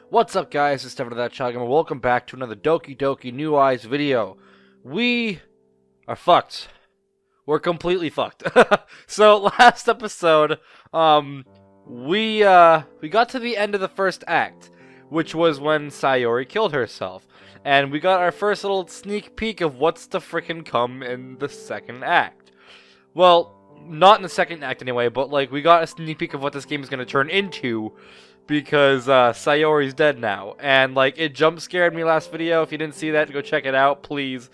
What's up, guys? It's Stefan of That Child Gamer. Welcome back to another Doki Doki New Eyes video. We are fucked. We're completely fucked. So last episode, we got to the end of the first act, which was when Sayori killed herself, and we got our first little sneak peek of what's to frickin' come in the second act. Well, not in the second act anyway, but like we got a sneak peek of what this game is gonna turn into. Because Sayori's dead now, and like it jump scared me last video. If you didn't see that, go check it out, please.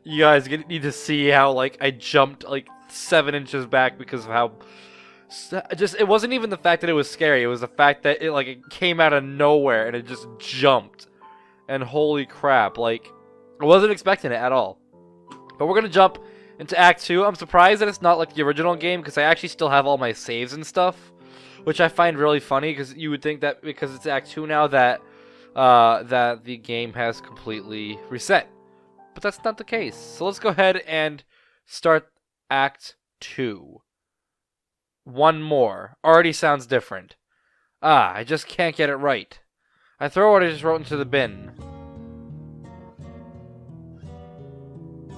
You guys need to see how like I jumped like 7 inches back because of how it wasn't even the fact that it was scary. It was the fact that it came out of nowhere and it just jumped. And holy crap, like I wasn't expecting it at all. But we're gonna jump into Act 2. I'm surprised that it's not like the original game because I actually still have all my saves and stuff. Which I find really funny, because you would think that because it's Act 2 now that that the game has completely reset. But that's not the case. So let's go ahead and start Act 2. One more. Already sounds different. I just can't get it right. I throw what I just wrote into the bin.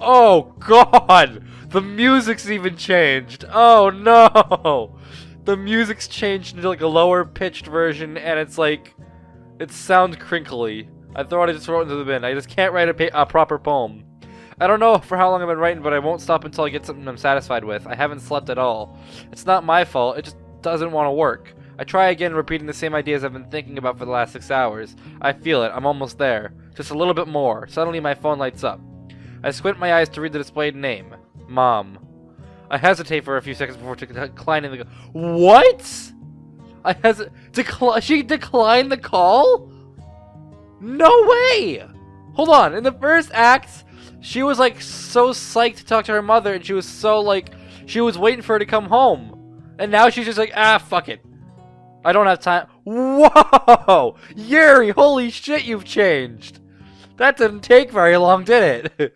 Oh god! The music's even changed! Oh no! The music's changed into like a lower pitched version, and it's like, it sounds crinkly. I throw what I just wrote into the bin. I just can't write a proper poem. I don't know for how long I've been writing, but I won't stop until I get something I'm satisfied with. I haven't slept at all. It's not my fault, it just doesn't want to work. I try again, repeating the same ideas I've been thinking about for the last 6 hours. I feel it, I'm almost there. Just a little bit more. Suddenly my phone lights up. I squint my eyes to read the displayed name. Mom. I hesitate for a few seconds before declining the call. What? She declined the call? No way! Hold on, in the first act, she was like so psyched to talk to her mother, and she was so like, she was waiting for her to come home. And now she's just like, fuck it. I don't have time. Whoa! Yuri, holy shit, you've changed. That didn't take very long, did it?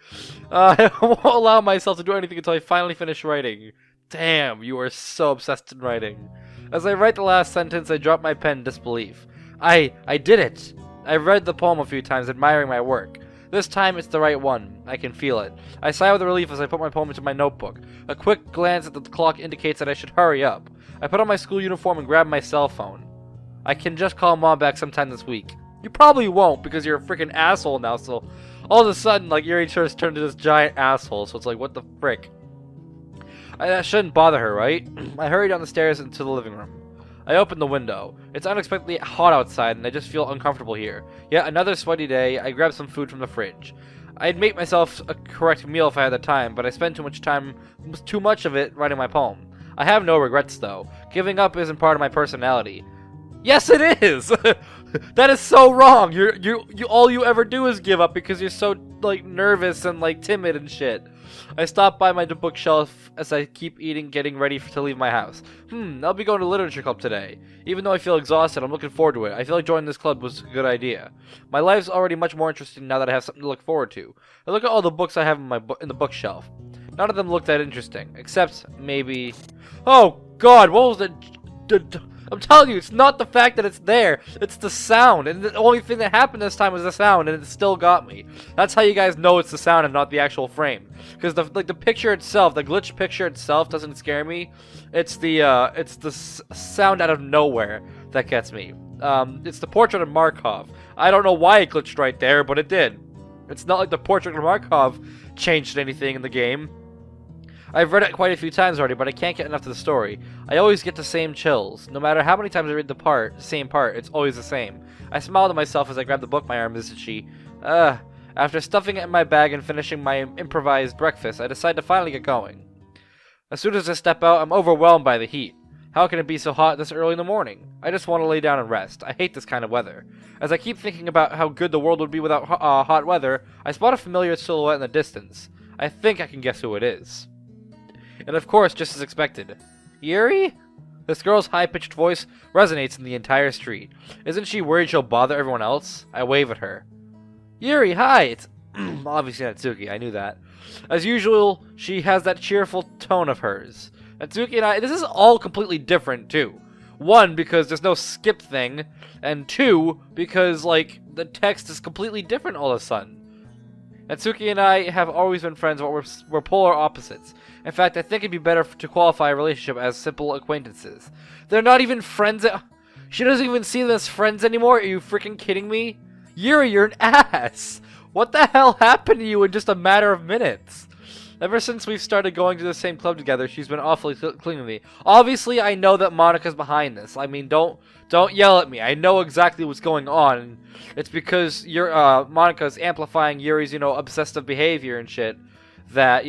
I won't allow myself to do anything until I finally finish writing. Damn, you are so obsessed in writing. As I write the last sentence, I drop my pen in disbelief. I did it! I've read the poem a few times, admiring my work. This time, it's the right one. I can feel it. I sigh with relief as I put my poem into my notebook. A quick glance at the clock indicates that I should hurry up. I put on my school uniform and grab my cell phone. I can just call Mom back sometime this week. You probably won't, because you're a freaking asshole now, so all of a sudden, like, Yuri just turned into this giant asshole, so it's like, what the frick? That shouldn't bother her, right? I hurry down the stairs into the living room. I open the window. It's unexpectedly hot outside, and I just feel uncomfortable here. Yet another sweaty day, I grab some food from the fridge. I'd make myself a correct meal if I had the time, but I spend too much of it writing my poem. I have no regrets, though. Giving up isn't part of my personality. Yes, it is! That is so wrong! All you ever do is give up because you're so, like, nervous and, like, timid and shit. I stop by my bookshelf as I keep eating, getting ready to leave my house. I'll be going to literature club today. Even though I feel exhausted, I'm looking forward to it. I feel like joining this club was a good idea. My life's already much more interesting now that I have something to look forward to. I look at all the books I have in the bookshelf. None of them look that interesting, except maybe... Oh, God, what was that... I'm telling you, it's not the fact that it's there, it's the sound, and the only thing that happened this time was the sound, and it still got me. That's how you guys know it's the sound and not the actual frame. Because the picture itself, the glitch picture itself doesn't scare me. It's the sound out of nowhere that gets me. It's the portrait of Markov. I don't know why it glitched right there, but it did. It's not like the portrait of Markov changed anything in the game. I've read it quite a few times already, but I can't get enough of the story. I always get the same chills. No matter how many times I read the same part, it's always the same. I smile to myself as I grab the book my arm is itchy. After stuffing it in my bag and finishing my improvised breakfast, I decide to finally get going. As soon as I step out, I'm overwhelmed by the heat. How can it be so hot this early in the morning? I just want to lay down and rest. I hate this kind of weather. As I keep thinking about how good the world would be without hot weather, I spot a familiar silhouette in the distance. I think I can guess who it is. And of course, just as expected, Yuri? This girl's high-pitched voice resonates in the entire street. Isn't she worried she'll bother everyone else? I wave at her. Yuri, hi! It's Obviously Natsuki, I knew that. As usual, she has that cheerful tone of hers. Natsuki and I, this is all completely different too. One, because there's no skip thing, and two, because like the text is completely different all of a sudden. Natsuki and I have always been friends, but we're polar opposites. In fact, I think it'd be better to qualify a relationship as simple acquaintances. They're not even friends. She doesn't even see them as friends anymore. Are you freaking kidding me? Yuri, you're an ass. What the hell happened to you in just a matter of minutes? Ever since we've started going to the same club together, she's been awfully clingy to me. Obviously, I know that Monika's behind this. I mean, don't yell at me. I know exactly what's going on. It's because Monika's amplifying Yuri's, obsessive behavior and shit. That,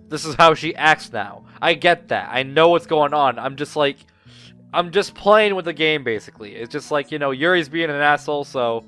this is how she acts now. I get that. I know what's going on. I'm just playing with the game, basically. It's just like, Yuri's being an asshole, so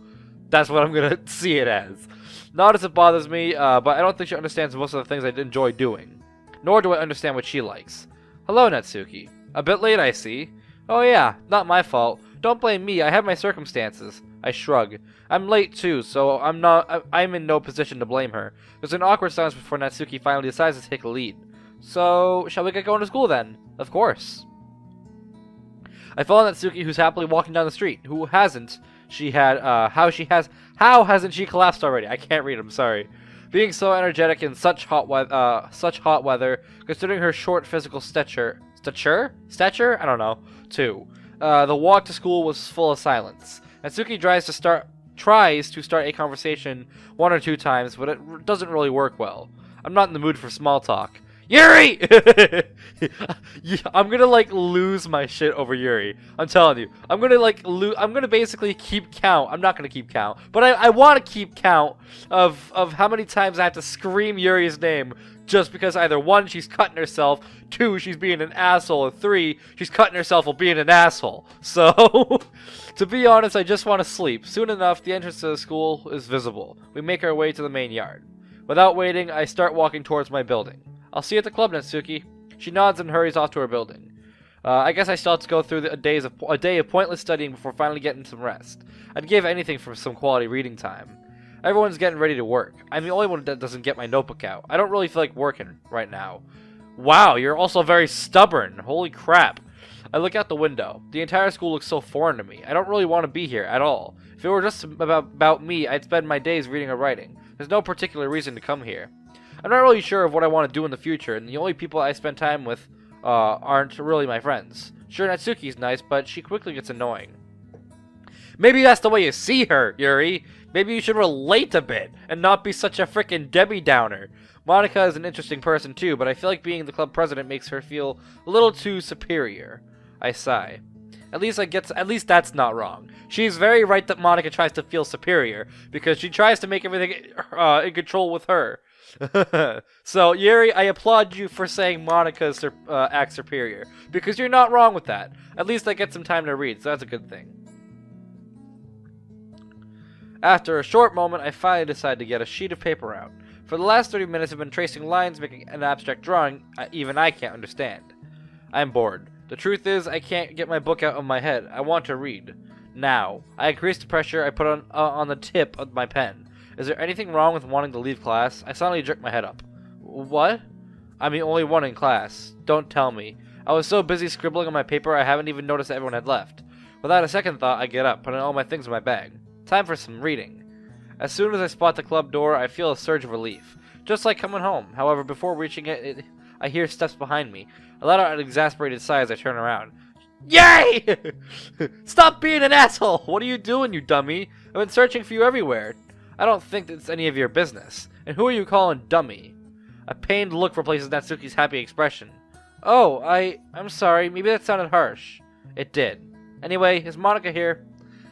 that's what I'm gonna see it as. Not as it bothers me, but I don't think she understands most of the things I enjoy doing. Nor do I understand what she likes. Hello, Natsuki. A bit late, I see. Oh yeah, not my fault. Don't blame me, I have my circumstances. I shrug. I'm late too, so I'm in no position to blame her. There's an awkward silence before Natsuki finally decides to take a lead. So, shall we get going to school then? Of course. I follow Natsuki, who's happily walking down the street. Who hasn't? How hasn't she collapsed already? I can't read, I'm sorry. Being so energetic in such hot weather, considering her short physical stature? I don't know. Too. The walk to school was full of silence. Natsuki tries to start a conversation one or two times, but it doesn't really work well. I'm not in the mood for small talk. Yuri! I'm gonna lose my shit over Yuri. I'm telling you. I'm gonna basically keep count. I'm not gonna keep count, but I want to keep count of how many times I have to scream Yuri's name just because either one, she's cutting herself, two, she's being an asshole, or three, she's cutting herself while being an asshole. So, to be honest, I just want to sleep. Soon enough, the entrance to the school is visible. We make our way to the main yard. Without waiting, I start walking towards my building. I'll see you at the club, Natsuki. She nods and hurries off to her building. I guess I still have to go through a day of pointless studying before finally getting some rest. I'd give anything for some quality reading time. Everyone's getting ready to work. I'm the only one that doesn't get my notebook out. I don't really feel like working right now. Wow, you're also very stubborn. Holy crap. I look out the window. The entire school looks so foreign to me. I don't really want to be here at all. If it were just about me, I'd spend my days reading or writing. There's no particular reason to come here. I'm not really sure of what I want to do in the future, and the only people I spend time with aren't really my friends. Sure, Natsuki's nice, but she quickly gets annoying. Maybe that's the way you see her, Yuri. Maybe you should relate a bit, and not be such a frickin' Debbie Downer. Monika is an interesting person too, but I feel like being the club president makes her feel a little too superior. I sigh. At least that's not wrong. She's very right that Monika tries to feel superior, because she tries to make everything in control with her. So, Yuri, I applaud you for saying Monika's acts superior, because you're not wrong with that. At least I get some time to read, so that's a good thing. After a short moment, I finally decide to get a sheet of paper out. For the last 30 minutes, I've been tracing lines, making an abstract drawing even I can't understand. I'm bored. The truth is, I can't get my book out of my head. I want to read. Now. I increase the pressure I put on the tip of my pen. Is there anything wrong with wanting to leave class? I suddenly jerk my head up. What? I'm the only one in class. Don't tell me. I was so busy scribbling on my paper I haven't even noticed that everyone had left. Without a second thought, I get up, putting all my things in my bag. Time for some reading. As soon as I spot the club door, I feel a surge of relief. Just like coming home. However, before reaching it, I hear steps behind me. I let out an exasperated sigh as I turn around. Yay! Stop being an asshole! What are you doing, you dummy? I've been searching for you everywhere. I don't think it's any of your business. And who are you calling dummy? A pained look replaces Natsuki's happy expression. Oh, I'm sorry. Maybe that sounded harsh. It did. Anyway, is Monika here?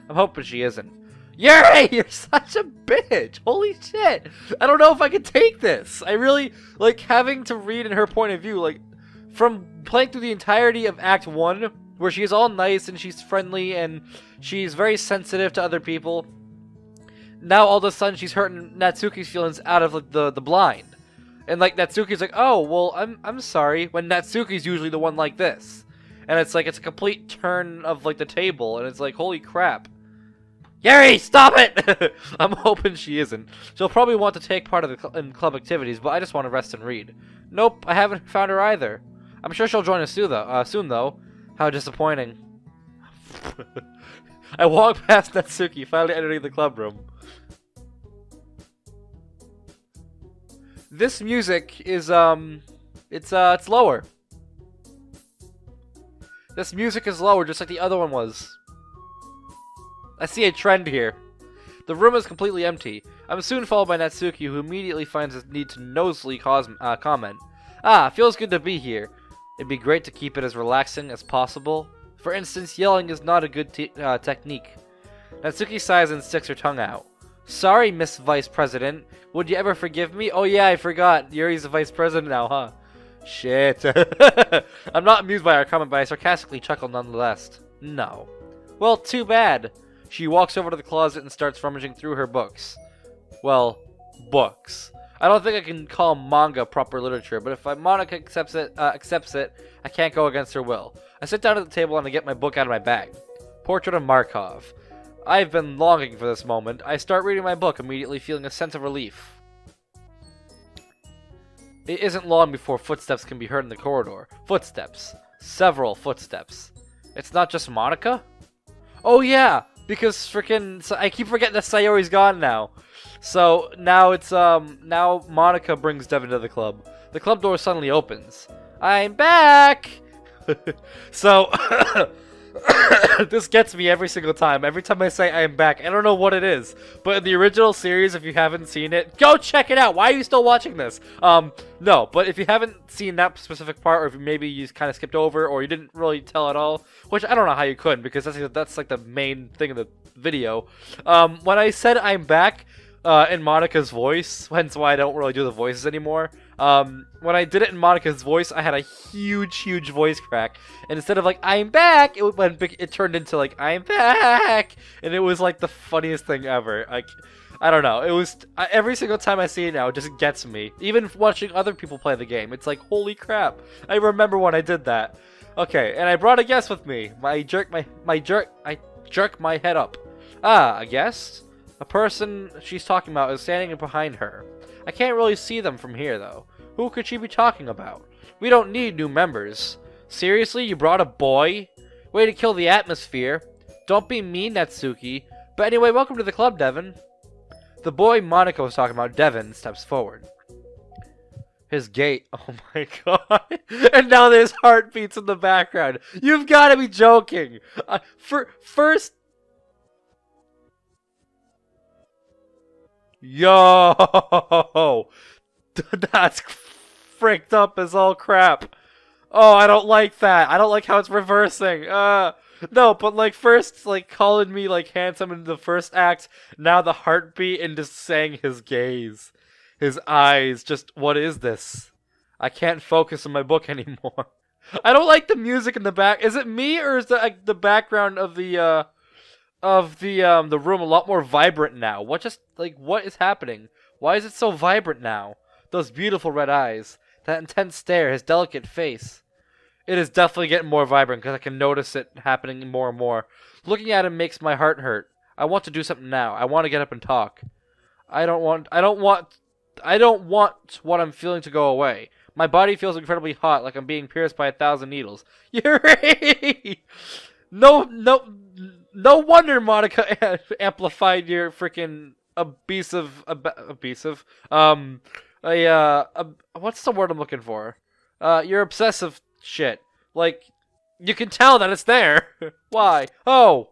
I'm hoping she isn't. Yuri, you're such a bitch! Holy shit! I don't know if I can take this. I really like having to read in her point of view, like from playing through the entirety of Act 1, where she's all nice and she's friendly and she's very sensitive to other people. Now all of a sudden she's hurting Natsuki's feelings out of like, the blind. And like Natsuki's like, oh, well, I'm sorry, when Natsuki's usually the one like this. And it's like it's a complete turn of like the table, and it's like, holy crap. Yuri, stop it! I'm hoping she isn't. She'll probably want to take part of the in club activities, but I just want to rest and read. Nope, I haven't found her either. I'm sure she'll join us soon, though. How disappointing. I walk past Natsuki, finally entering the club room. This music is, it's lower. This music is lower, just like the other one was. I see a trend here. The room is completely empty. I'm soon followed by Natsuki, who immediately finds the need to nosily comment. Ah, feels good to be here. It'd be great to keep it as relaxing as possible. For instance, yelling is not a good technique. Natsuki sighs and sticks her tongue out. Sorry, Miss Vice President. Would you ever forgive me? Oh yeah, I forgot. Yuri's the Vice President now, huh? Shit. I'm not amused by our comment, but I sarcastically chuckle nonetheless. No. Well, too bad. She walks over to the closet and starts rummaging through her books. Well, books. I don't think I can call manga proper literature, but if Monica accepts it, I can't go against her will. I sit down at the table and I get my book out of my bag. Portrait of Markov. I've been longing for this moment. I start reading my book, immediately feeling a sense of relief. It isn't long before footsteps can be heard in the corridor. Footsteps. Several footsteps. It's not just Monica? Oh yeah! Because freaking, I keep forgetting that Sayori's gone now. So now it's now Monica brings Devin to the club. The club door suddenly opens. I'm back. So this gets me every single time. Every time I say I'm back, I don't know what it is. But in the original series, if you haven't seen it, go check it out. Why are you still watching this? No, but if you haven't seen that specific part, or if maybe you kind of skipped over, or you didn't really tell at all, which I don't know how you couldn't, because that's like the main thing of the video. When I said I'm back, in Monica's voice, hence why I don't really do the voices anymore. When I did it in Monica's voice, I had a huge voice crack, and instead of like I'm back, it turned into like I'm back, and it was like the funniest thing ever. Like, I don't know, it was every single time I see it now, it just gets me. Even watching other people play the game, it's like holy crap. I remember when I did that. Okay, and I brought a guest with me. I jerk my head up. Ah, a guest? A person she's talking about is standing behind her. I can't really see them from here, though. Who could she be talking about? We don't need new members. Seriously, you brought a boy? Way to kill the atmosphere. Don't be mean, Natsuki. But anyway, welcome to the club, Devin. The boy Monica was talking about, Devin, steps forward. His gait. Oh my god. And now there's heartbeats in the background. You've got to be joking. First... Yo, that's fricked up as all crap. Oh, I don't like that. I don't like how it's reversing. No, but like first, like calling me like handsome in the first act. Now the heartbeat and just saying his gaze, his eyes. Just what is this? I can't focus on my book anymore. I don't like the music in the back. Is it me or is the background of the room a lot more vibrant now? What is happening? Why is it so vibrant now? Those beautiful red eyes, that intense stare, his delicate face. It is definitely getting more vibrant because I can notice it happening more and more. Looking at him makes my heart hurt. I want to do something now. I want to get up and talk. I don't want what I'm feeling to go away. My body feels incredibly hot, like I'm being pierced by 1,000 needles. Yuri! No wonder Monica amplified your freaking obsessive. What's the word I'm looking for? Your obsessive shit. Like, you can tell that it's there. Why? Oh.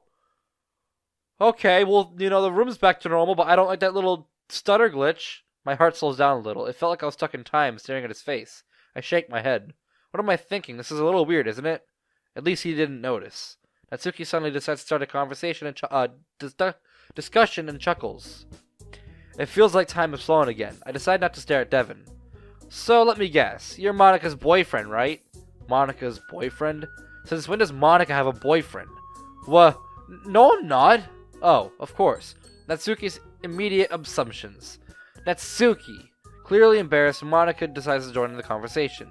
Okay, well, the room's back to normal, but I don't like that little stutter glitch. My heart slows down a little. It felt like I was stuck in time, staring at his face. I shake my head. What am I thinking? This is a little weird, isn't it? At least he didn't notice. Natsuki suddenly decides to start a conversation and discussion and chuckles. It feels like time is flowing again. I decide not to stare at Devin. So let me guess. You're Monica's boyfriend, right? Monica's boyfriend? Since when does Monica have a boyfriend? What? No, I'm not. Oh, of course. Natsuki's immediate assumptions. Natsuki. Clearly embarrassed, Monica decides to join in the conversation.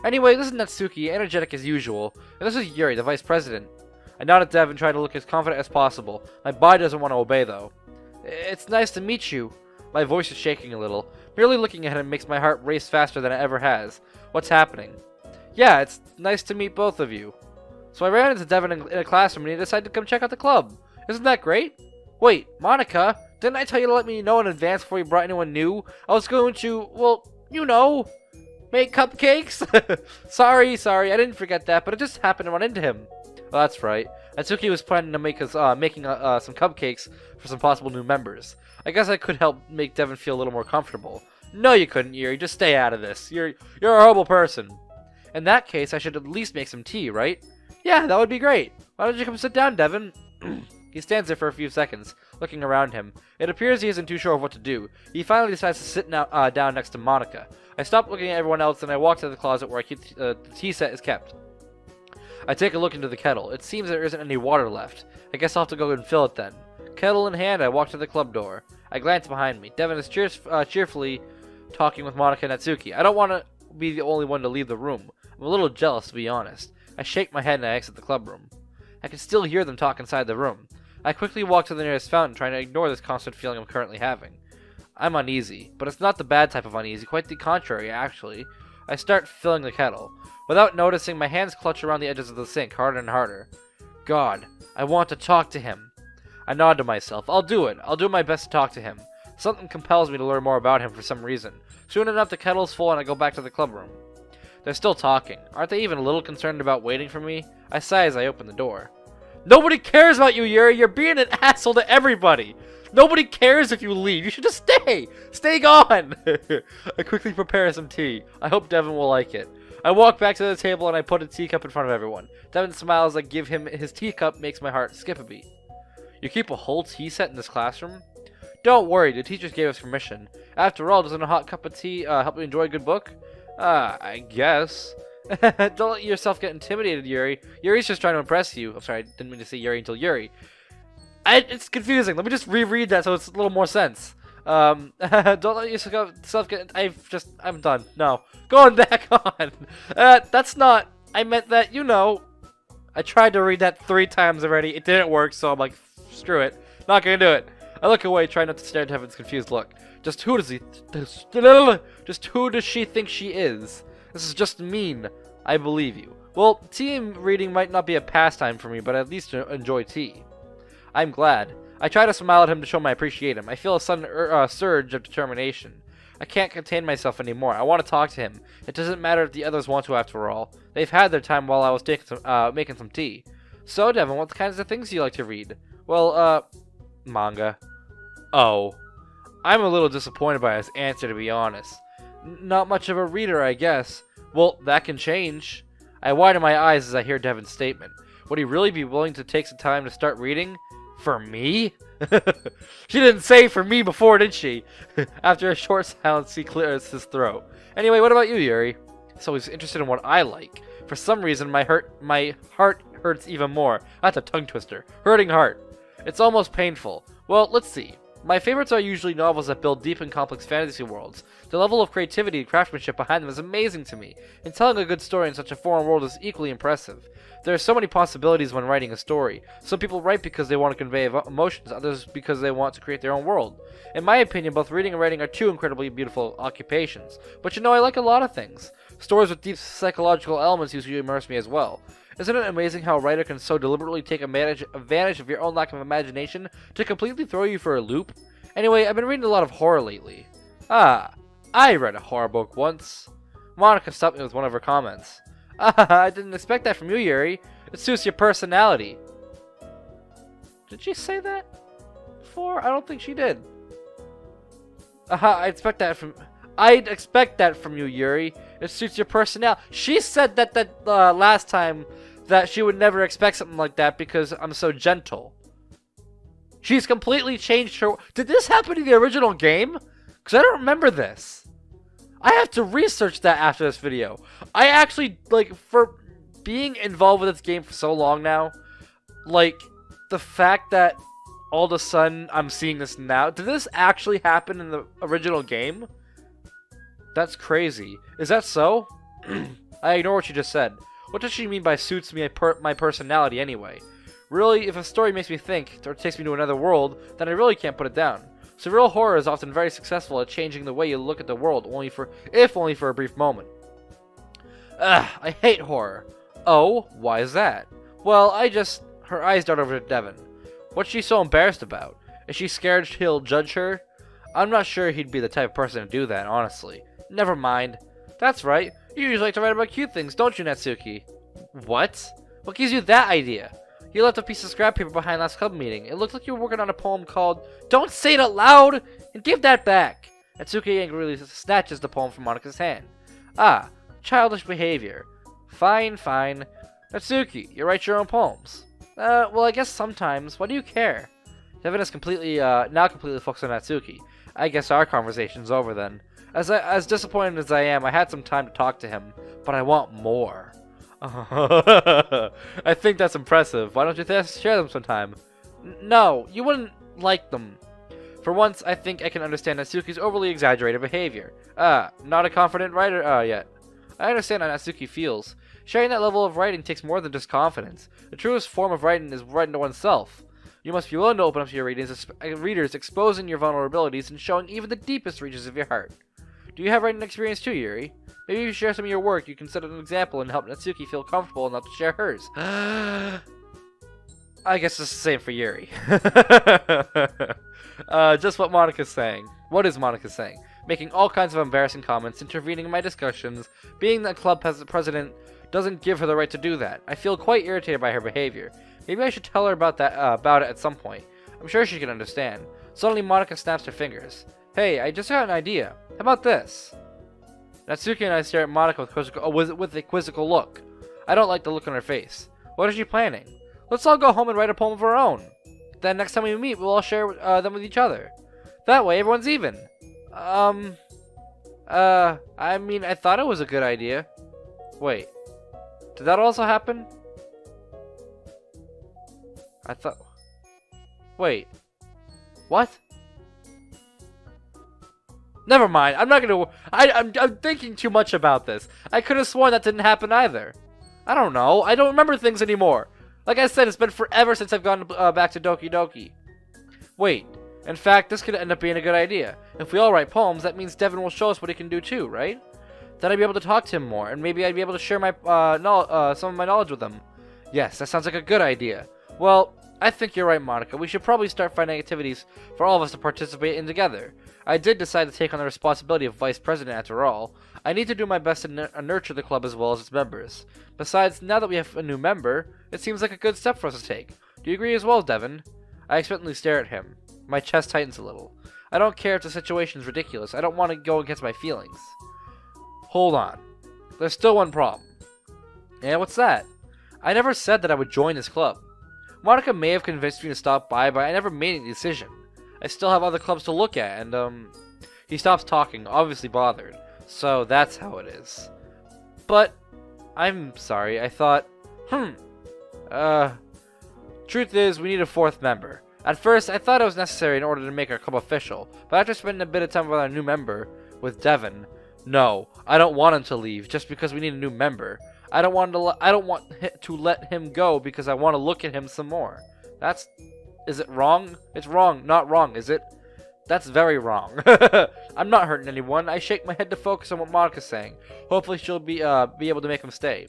Anyway, this is Natsuki, energetic as usual. And this is Yuri, the vice president. I nod at Devin, trying to look as confident as possible. My body doesn't want to obey, though. It's nice to meet you. My voice is shaking a little. Merely looking at him makes my heart race faster than it ever has. What's happening? Yeah, it's nice to meet both of you. So I ran into Devin in a classroom and he decided to come check out the club. Isn't that great? Wait, Monica, didn't I tell you to let me know in advance before you brought anyone new? I was going to, well, you know, make cupcakes? Sorry, I didn't forget that, but it just happened to run into him. Well, that's right. Atsuki was planning to make us making some cupcakes for some possible new members. I guess I could help make Devin feel a little more comfortable. No, you couldn't, Yuri. Just stay out of this. You're a horrible person. In that case, I should at least make some tea, right? Yeah, that would be great. Why don't you come sit down, Devin? He stands there for a few seconds, looking around him. It appears he isn't too sure of what to do. He finally decides to sit down next to Monica. I stop looking at everyone else and I walk to the closet where I keep the tea set is kept. I take a look into the kettle. It seems there isn't any water left. I guess I'll have to go and fill it then. Kettle in hand, I walk to the club door. I glance behind me. Devin is cheerfully talking with Monica and Natsuki. I don't want to be the only one to leave the room. I'm a little jealous, to be honest. I shake my head and I exit the club room. I can still hear them talk inside the room. I quickly walk to the nearest fountain, trying to ignore this constant feeling I'm currently having. I'm uneasy, but it's not the bad type of uneasy, quite the contrary, actually. I start filling the kettle. Without noticing, my hands clutch around the edges of the sink, harder and harder. God, I want to talk to him. I nod to myself. I'll do it. I'll do my best to talk to him. Something compels me to learn more about him for some reason. Soon enough, the kettle's full and I go back to the club room. They're still talking. Aren't they even a little concerned about waiting for me? I sigh as I open the door. Nobody cares about you, Yuri. You're being an asshole to everybody. Nobody cares if you leave. You should just stay. Stay gone. I quickly prepare some tea. I hope Devin will like it. I walk back to the table and I put a teacup in front of everyone. Devin smiles. I give him his teacup, makes my heart skip a beat. You keep a whole tea set in this classroom? Don't worry, the teachers gave us permission. After all, doesn't a hot cup of tea help you enjoy a good book? I guess. Don't let yourself get intimidated, Yuri. Yuri's just trying to impress you. I'm sorry, I didn't mean to say Yuri until Yuri. It's confusing. Let me just reread that so it's a little more sense. Don't let yourself get... I'm done. No. Going back on. That's not... I meant that, you know... I tried to read that 3 times already. It didn't work, so I'm like, screw it. Not gonna do it. I look away, trying not to stare at Devin's confused look. Just who does she think she is? This is just mean. I believe you. Well, tea and reading might not be a pastime for me, but I at least enjoy tea. I'm glad. I try to smile at him to show I appreciate him. I feel a sudden surge of determination. I can't contain myself anymore. I want to talk to him. It doesn't matter if the others want to, after all. They've had their time while I was making some tea. So, Devin, what kinds of things do you like to read? Well, manga. Oh. I'm a little disappointed by his answer, to be honest. Not much of a reader, I guess. Well, that can change. I widen my eyes as I hear Devin's statement. Would he really be willing to take some time to start reading? For me? She didn't say for me before, did she? After a short silence, he clears his throat. Anyway, what about you, Yuri? So he's interested in what I like. For some reason, my heart hurts even more. That's a tongue twister. Hurting heart. It's almost painful. Well, let's see. My favorites are usually novels that build deep and complex fantasy worlds. The level of creativity and craftsmanship behind them is amazing to me, and telling a good story in such a foreign world is equally impressive. There are so many possibilities when writing a story. Some people write because they want to convey emotions, others because they want to create their own world. In my opinion, both reading and writing are 2 incredibly beautiful occupations. But you know, I like a lot of things. Stories with deep psychological elements usually immerse me as well. Isn't it amazing how a writer can so deliberately take advantage of your own lack of imagination to completely throw you for a loop? Anyway, I've been reading a lot of horror lately. I read a horror book once. Monica stopped me with one of her comments. I didn't expect that from you, Yuri. It suits your personality. Did she say that before? I don't think she did. I'd expect that from you, Yuri. It suits your personality. She said that last time that she would never expect something like that because I'm so gentle. She's completely changed her... Did this happen in the original game? Because I don't remember this. I have to research that after this video. I actually, like, for being involved with this game for so long now, like, the fact that all of a sudden I'm seeing this now... Did this actually happen in the original game? That's crazy. Is that so? I ignore what you just said. What does she mean by suits me my personality anyway? Really, if a story makes me think, or takes me to another world, then I really can't put it down. Surreal horror is often very successful at changing the way you look at the world, if only for a brief moment. Ugh, I hate horror. Oh, why is that? Well, her eyes dart over to Devin. What's she so embarrassed about? Is she scared he'll judge her? I'm not sure he'd be the type of person to do that, honestly. Never mind. That's right. You usually like to write about cute things, don't you, Natsuki? What? What gives you that idea? You left a piece of scrap paper behind last club meeting. It looked like you were working on a poem called Don't Say It Out Loud! And give that back! Natsuki angrily snatches the poem from Monika's hand. Ah, childish behavior. Fine, fine. Natsuki, you write your own poems. Well, I guess sometimes. Why do you care? Devin is now completely focused on Natsuki. I guess our conversation's over then. As disappointed as I am, I had some time to talk to him, but I want more. I think that's impressive. Why don't you share them sometime? No, you wouldn't like them. For once, I think I can understand Natsuki's overly exaggerated behavior. Not a confident writer yet. I understand how Natsuki feels. Sharing that level of writing takes more than just confidence. The truest form of writing is writing to oneself. You must be willing to open up to your readers, exposing your vulnerabilities and showing even the deepest reaches of your heart. Do you have writing experience too, Yuri? Maybe if you share some of your work, you can set an example and help Natsuki feel comfortable enough to share hers. I guess it's the same for Yuri. Just what Monika's saying. What is Monika saying? Making all kinds of embarrassing comments, intervening in my discussions, being the club president doesn't give her the right to do that. I feel quite irritated by her behavior. Maybe I should tell her about it at some point. I'm sure she can understand. Suddenly Monika snaps her fingers. Hey, I just got an idea. How about this? Natsuki and I stare at Monika with a quizzical look. I don't like the look on her face. What is she planning? Let's all go home and write a poem of our own. Then next time we meet, we'll all share them with each other. That way, everyone's even. I mean, I thought it was a good idea. Wait. Did that also happen? Wait. What? Never mind. I'm not gonna. I'm thinking too much about this. I could have sworn that didn't happen either. I don't know. I don't remember things anymore. Like I said, it's been forever since I've gone back to Doki Doki. Wait. In fact, this could end up being a good idea. If we all write poems, that means Devin will show us what he can do too, right? Then I'd be able to talk to him more, and maybe I'd be able to share my some of my knowledge with him. Yes, that sounds like a good idea. Well, I think you're right, Monika. We should probably start finding activities for all of us to participate in together. I did decide to take on the responsibility of vice president after all. I need to do my best to nurture the club as well as its members. Besides, now that we have a new member, it seems like a good step for us to take. Do you agree as well, Devin? I expectantly stare at him. My chest tightens a little. I don't care if the situation's ridiculous. I don't want to go against my feelings. Hold on. There's still one problem. Yeah, what's that? I never said that I would join this club. Monika may have convinced me to stop by, but I never made any decision. I still have other clubs to look at, and, He stops talking, obviously bothered. So that's how it is. But, I'm sorry, I thought, Truth is, we need a fourth member. At first, I thought it was necessary in order to make our club official, but after spending a bit of time with our new member, with Devin, no, I don't want him to leave just because we need a new member. I don't want to let him go because I want to look at him some more. Is it wrong? It's wrong, not wrong, is it? That's very wrong. I'm not hurting anyone. I shake my head to focus on what Monika's saying. Hopefully she'll be able to make him stay.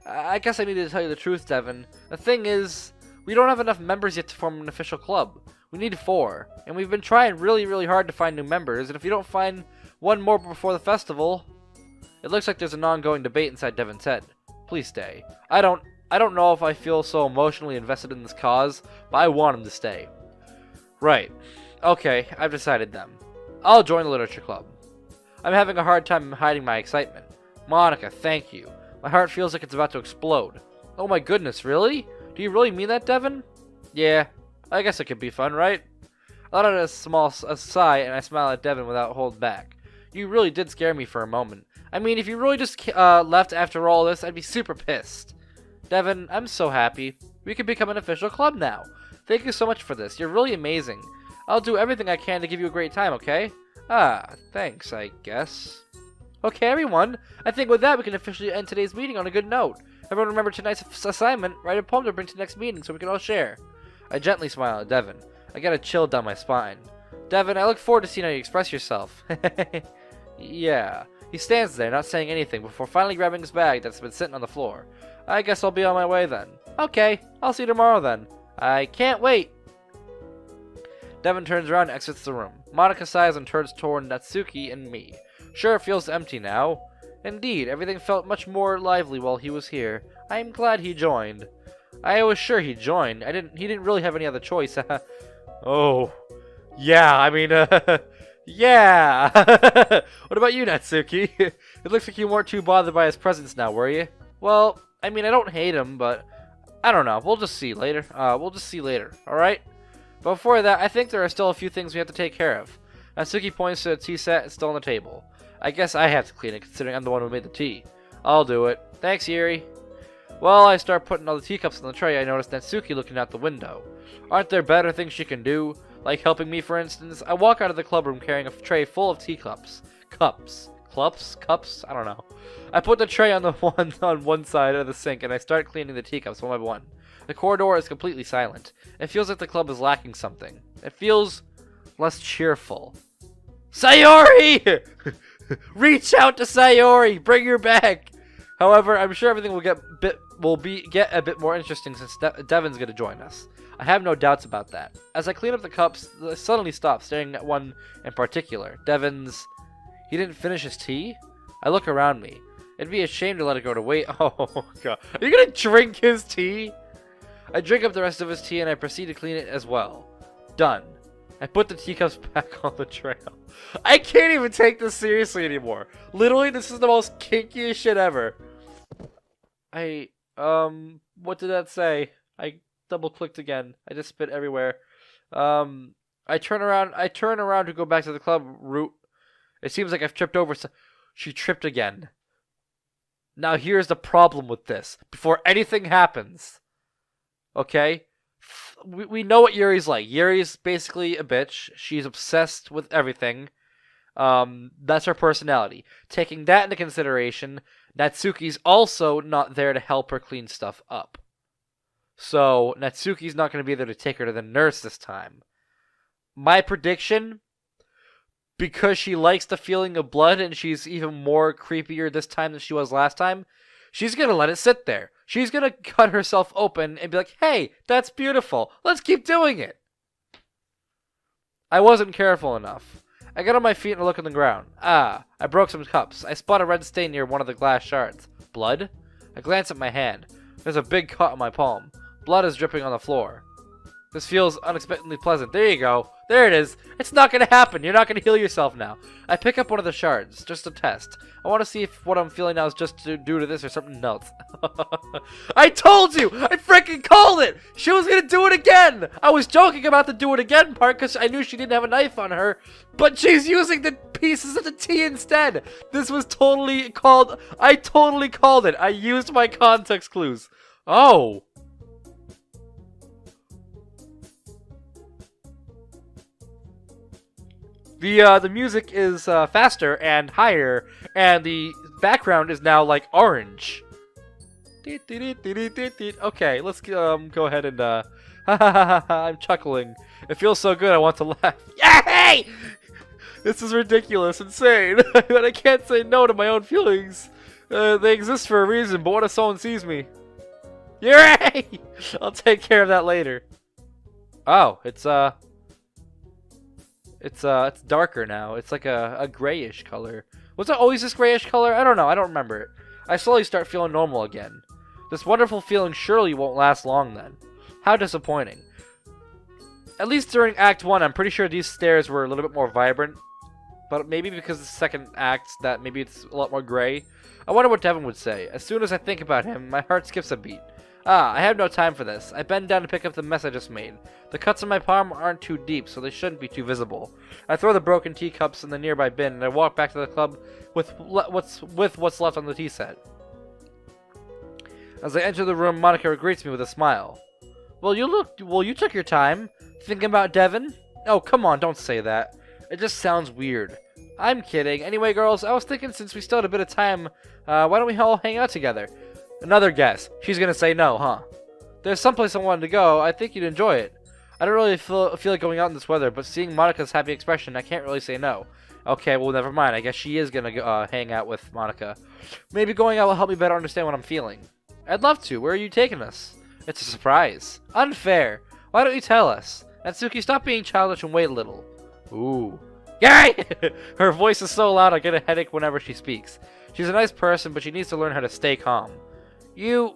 I guess I need to tell you the truth, Devin. The thing is, we don't have enough members yet to form an official club. We need 4, and we've been trying really, really hard to find new members, and if you don't find one more before the festival... It looks like there's an ongoing debate inside Devin's head. Please stay. I don't know if I feel so emotionally invested in this cause, but I want him to stay. Right. Okay, I've decided then. I'll join the literature club. I'm having a hard time hiding my excitement. Monika, thank you. My heart feels like it's about to explode. Oh my goodness, really? Do you really mean that, Devin? Yeah, I guess it could be fun, right? I let out a small sigh and I smile at Devin without holding back. You really did scare me for a moment. I mean, if you really just left after all this, I'd be super pissed. Devin, I'm so happy. We could become an official club now. Thank you so much for this. You're really amazing. I'll do everything I can to give you a great time, okay? Thanks, I guess. Okay, everyone. I think with that, we can officially end today's meeting on a good note. Everyone remember tonight's assignment? Write a poem to bring to the next meeting so we can all share. I gently smile at Devin. I get a chill down my spine. Devin, I look forward to seeing how you express yourself. Yeah. He stands there, not saying anything, before finally grabbing his bag that's been sitting on the floor. I guess I'll be on my way then. Okay, I'll see you tomorrow then. I can't wait. Devin turns around and exits the room. Monica sighs and turns toward Natsuki and me. Sure, it feels empty now. Indeed, everything felt much more lively while he was here. I am glad he joined. I was sure he'd join. He didn't really have any other choice. Oh. Yeah, I mean, yeah. What about you, Natsuki? It looks like you weren't too bothered by his presence now, were you? Well, I mean, I don't hate him, but I don't know. We'll just see later. Alright? But before that, I think there are still a few things we have to take care of. Natsuki points to the tea set still on the table. I guess I have to clean it, considering I'm the one who made the tea. I'll do it. Thanks, Yuri. Well, I start putting all the teacups on the tray. I notice Natsuki looking out the window. Aren't there better things she can do? Like helping me, for instance? I walk out of the clubroom carrying a tray full of teacups. Cups? I don't know. I put the tray on one side of the sink, and I start cleaning the teacups one by one. The corridor is completely silent. It feels like the club is lacking something. It feels less cheerful. Sayori! Reach out to Sayori! Bring her back! However, I'm sure everything will get a bit more interesting since Devin's gonna join us. I have no doubts about that. As I clean up the cups, I suddenly stop, staring at one in particular. Devin's... He didn't finish his tea? I look around me. It'd be a shame to let it go to waste. Oh, God. Are you gonna drink his tea? I drink up the rest of his tea and I proceed to clean it as well. Done. I put the teacups back on the trail. I can't even take this seriously anymore. Literally, this is the most kinkiest shit ever. What did that say? I double-clicked again. I just spit everywhere. I turn around to go back to the club route. It seems like I've tripped over. She tripped again. Now here's the problem with this. Before anything happens, okay? We know what Yuri's like. Yuri's basically a bitch. She's obsessed with everything. That's her personality. Taking that into consideration, Natsuki's also not there to help her clean stuff up. So, Natsuki's not going to be there to take her to the nurse this time. My prediction, because she likes the feeling of blood and she's even more creepier this time than she was last time, she's going to let it sit there. She's going to cut herself open and be like, hey, that's beautiful. Let's keep doing it. I wasn't careful enough. I get on my feet and look on the ground. I broke some cups. I spot a red stain near one of the glass shards. Blood? I glance at my hand. There's a big cut on my palm. Blood is dripping on the floor. This feels unexpectedly pleasant. There you go. There it is. It's not going to happen. You're not going to heal yourself now. I pick up one of the shards, just to test. I want to see if what I'm feeling now is just due to this or something else. I told you! I freaking called it! She was going to do it again! I was joking about the do it again part because I knew she didn't have a knife on her, but she's using the pieces of the tea instead! This was totally called... I totally called it! I used my context clues. Oh! The music is faster and higher, and the background is now like orange. Okay, let's go ahead and I'm chuckling. It feels so good, I want to laugh. Yay! This is ridiculous, insane, but I can't say no to my own feelings. They exist for a reason, but what if someone sees me? Yay! I'll take care of that later. Oh, it's darker now. It's like a grayish color. Was it always this grayish color? I don't know. I don't remember it. I slowly start feeling normal again. This wonderful feeling surely won't last long then. How disappointing. At least during Act 1, I'm pretty sure these stairs were a little bit more vibrant. But maybe because the second act, that maybe it's a lot more gray. I wonder what Devin would say. As soon as I think about him, my heart skips a beat. I have no time for this. I bend down to pick up the mess I just made. The cuts on my palm aren't too deep, so they shouldn't be too visible. I throw the broken teacups in the nearby bin, and I walk back to the club with what's left on the tea set. As I enter the room, Monica greets me with a smile. Well, you took your time. Thinking about Devin? Oh, come on, don't say that. It just sounds weird. I'm kidding. Anyway, girls, I was thinking since we still had a bit of time, why don't we all hang out together? Another guess. She's gonna say no, huh? There's someplace I wanted to go. I think you'd enjoy it. I don't really feel like going out in this weather, but seeing Monica's happy expression, I can't really say no. Okay, well, never mind. I guess she is gonna hang out with Monica. Maybe going out will help me better understand what I'm feeling. I'd love to. Where are you taking us? It's a surprise. Unfair. Why don't you tell us? Natsuki, stop being childish and wait a little. Ooh. Yay! Her voice is so loud I get a headache whenever she speaks. She's a nice person, but she needs to learn how to stay calm. You...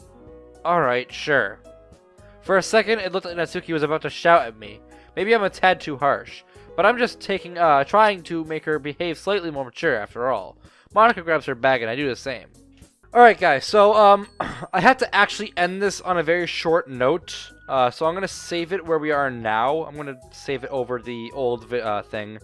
Alright, sure. For a second, it looked like Natsuki was about to shout at me. Maybe I'm a tad too harsh. But I'm just trying to make her behave slightly more mature after all. Monica grabs her bag and I do the same. Alright guys, so I had to actually end this on a very short note. So I'm going to save it where we are now. I'm going to save it over the old thing.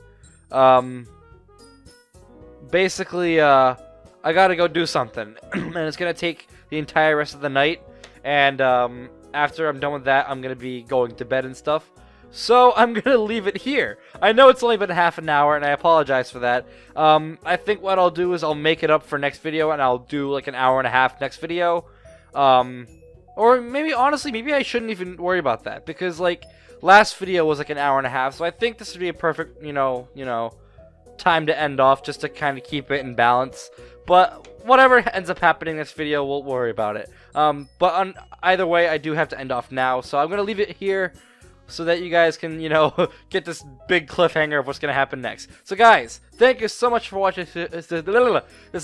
Basically, I gotta go do something. And it's going to take the entire rest of the night. And after I'm done with that, I'm going to be going to bed and stuff. So I'm going to leave it here. I know it's only been half an hour, and I apologize for that. I think what I'll do is I'll make it up for next video, and I'll do like an hour and a half next video. Or maybe, honestly, maybe I shouldn't even worry about that. Because, like, last video was like an hour and a half. So I think this would be a perfect, you know, time to end off just to kind of keep it in balance. But whatever ends up happening in this video, we'll worry about it. But either way, I do have to end off now. So I'm going to leave it here so that you guys can, you know, get this big cliffhanger of what's going to happen next. So guys, thank you so much for watching this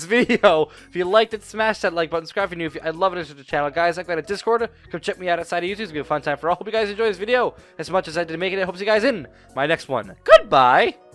video. If you liked it, smash that like button, subscribe if you're new. I'd love it if you're to the channel. Guys, like that at Discord. Come check me out outside of YouTube. It's going to be a fun time for all. Hope you guys enjoy this video as much as I did making it. Hope to see you guys in my next one. Goodbye!